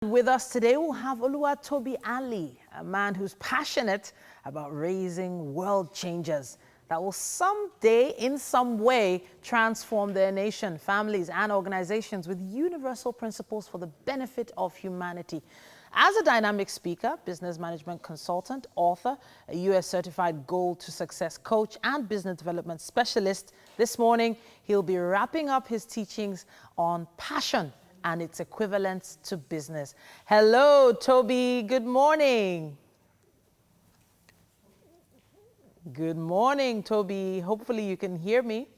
With us today, we'll have Toby Ali, a man who's passionate about raising world changers that will someday, in some way, transform their nation, families, and organizations with universal principles for the benefit of humanity. As a dynamic speaker, business management consultant, author, a U.S. certified Goal to Success coach, and business development specialist, this morning he'll be wrapping up his teachings on passion and its equivalence to business. Hello, Toby. Good morning. Good morning, Toby. Hopefully you can hear me.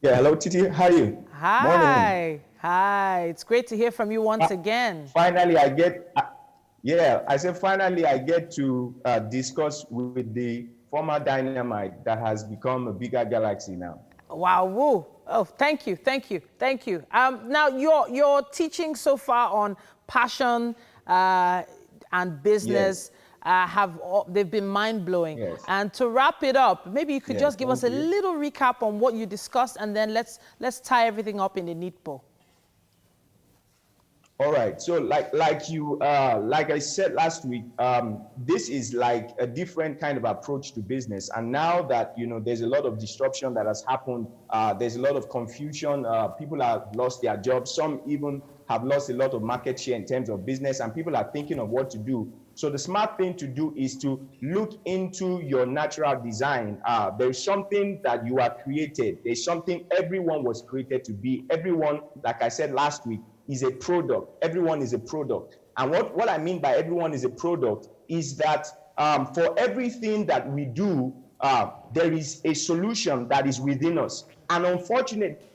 Yeah, hello, Titi. How are you? Hi. Morning. Hi. It's great to hear from you once again. Finally, I said finally I get to discuss with the former dynamite that has become a bigger galaxy now. Wow, woo. Oh, thank you. Now, your teaching so far on passion and business, they've been mind-blowing. Yes. And to wrap it up, maybe you could just give us a you. little recap on what you discussed, and then let's tie everything up in a neat bow. All right. So like I said last week, this is like a different kind of approach to business. And now that, there's a lot of disruption that has happened, there's a lot of confusion. People have lost their jobs. Some even have lost a lot of market share in terms of business, and people are thinking of what to do. So the smart thing to do is to look into your natural design. There's something that you are created. There's something everyone was created to be. Everyone, like I said last week, is a product. Everyone is a product. And what I mean by everyone is a product is that for everything that we do, there is a solution that is within us. And unfortunately,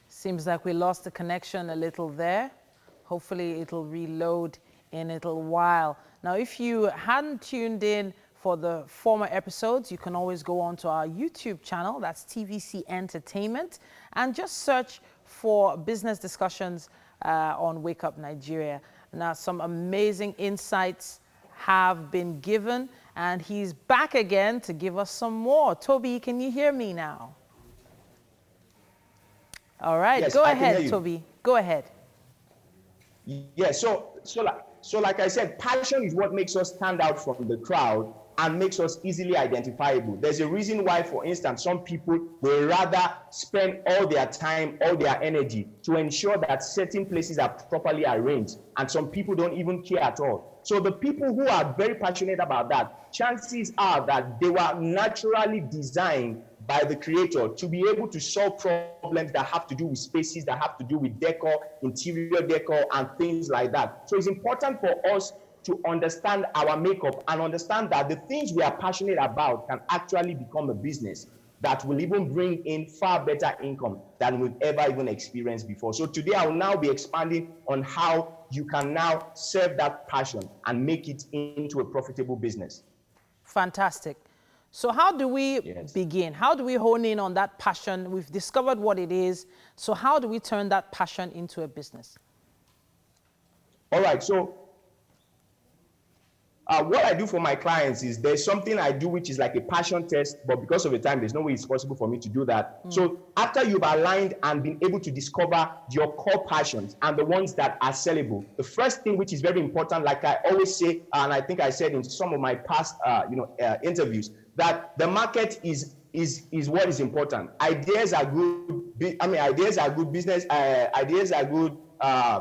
seems like we lost the connection a little there. Hopefully it'll reload in a little while. Now, if you hadn't tuned in for the former episodes, you can always go on to our YouTube channel, that's TVC Entertainment, and just search for business discussions on Wake Up Nigeria. Now, some amazing insights have been given, and he's back again to give us some more. Toby, can you hear me now? All right, yes, go ahead, Toby. Go ahead. Yeah, so like I said, passion is what makes us stand out from the crowd and makes us easily identifiable. There's a reason why, for instance, some people will rather spend all their time, all their energy to ensure that certain places are properly arranged, and some people don't even care at all. So the people who are very passionate about that, chances are that they were naturally designed by the creator to be able to solve problems that have to do with spaces, that have to do with decor, interior decor, and things like that. So it's important for us to understand our makeup and understand that the things we are passionate about can actually become a business that will even bring in far better income than we've ever even experienced before. So today I will now be expanding on how you can now serve that passion and make it into a profitable business. Fantastic. So how do we begin? How do we hone in on that passion? We've discovered what it is. So how do we turn that passion into a business? All right. So what I do for my clients is there's something I do which is like a passion test, but because of the time, there's no way it's possible for me to do that. So after you've aligned and been able to discover your core passions and the ones that are sellable, the first thing which is very important, like I always say, and I think I said in some of my past interviews, that the market is what is important. Ideas are good. Ideas are good. Business ideas are good.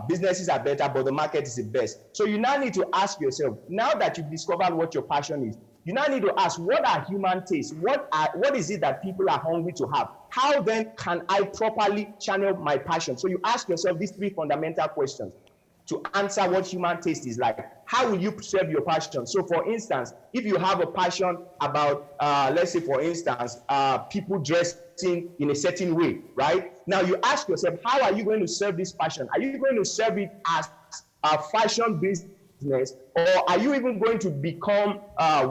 Businesses are better, but the market is the best. So you now need to ask yourself, now that you've discovered what your passion is, you now need to ask, what are human tastes? What is it that people are hungry to have? How then can I properly channel my passion? So you ask yourself these three fundamental questions to answer what human taste is like. How will you serve your passion? So for instance, if you have a passion about, let's say for instance, people dressing in a certain way, right? Now you ask yourself, how are you going to serve this passion? Are you going to serve it as a fashion business, or are you even going to become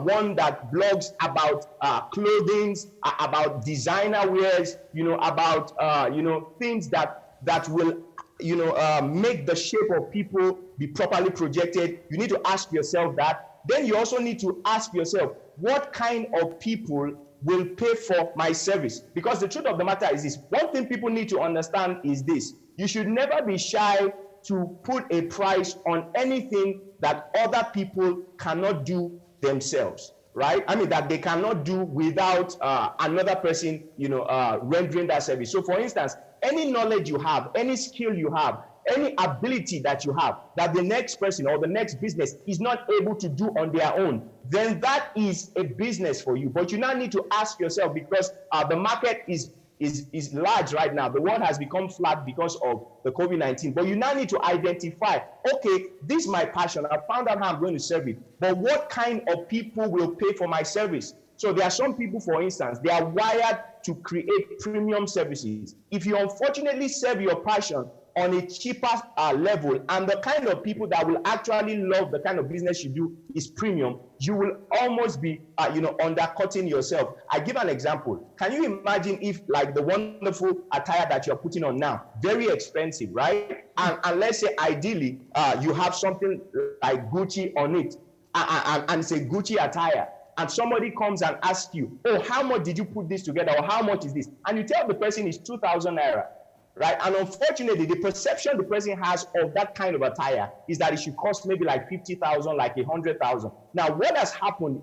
one that blogs about clothing, about designer wears, about things that will make the shape of people be properly projected? You need to ask yourself that. Then you also need to ask yourself, what kind of people will pay for my service. Because the truth of the matter is this. One thing people need to understand is this. You should never be shy to put a price on anything that other people cannot do themselves, right? I mean, that they cannot do without another person, rendering that service. So for instance, any knowledge you have, any skill you have, any ability that you have that the next person or the next business is not able to do on their own, then that is a business for you. But you now need to ask yourself, because the market is large right now. The world has become flat because of the COVID-19. But you now need to identify, okay, this is my passion. I found out how I'm going to serve it. But what kind of people will pay for my service? So there are some people, for instance, they are wired to create premium services. If you unfortunately serve your passion on a cheaper level, and the kind of people that will actually love the kind of business you do is premium, you will almost be undercutting yourself. I give an example. Can you imagine if, like, the wonderful attire that you're putting on now, very expensive, right? And let's say ideally you have something like Gucci on it, and it's a Gucci attire, and somebody comes and asks you, oh, how much did you put this together, or how much is this? And you tell the person it's 2,000 naira. Right? And unfortunately, the perception the person has of that kind of attire is that it should cost maybe like 50,000, like 100,000. Now, what has happened?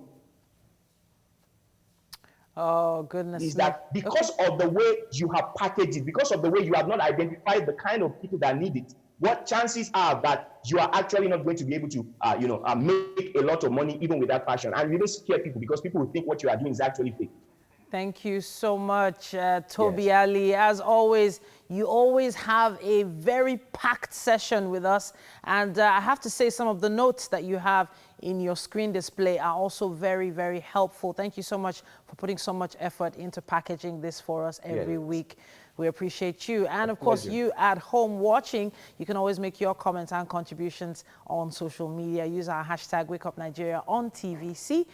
Oh, goodness. Is that because of the way you have packaged it, because of the way you have not identified the kind of people that need it, what chances are that you are actually not going to be able to, make a lot of money even with that fashion? And you don't scare people, because people will think what you are doing is actually fake. Thank you so much, Toby Ali. As always, you always have a very packed session with us. And I have to say, some of the notes that you have in your screen display are also very, very helpful. Thank you so much for putting so much effort into packaging this for us every week. We appreciate you. And of course, you at home watching, you can always make your comments and contributions on social media. Use our hashtag WakeUpNigeria on TVC.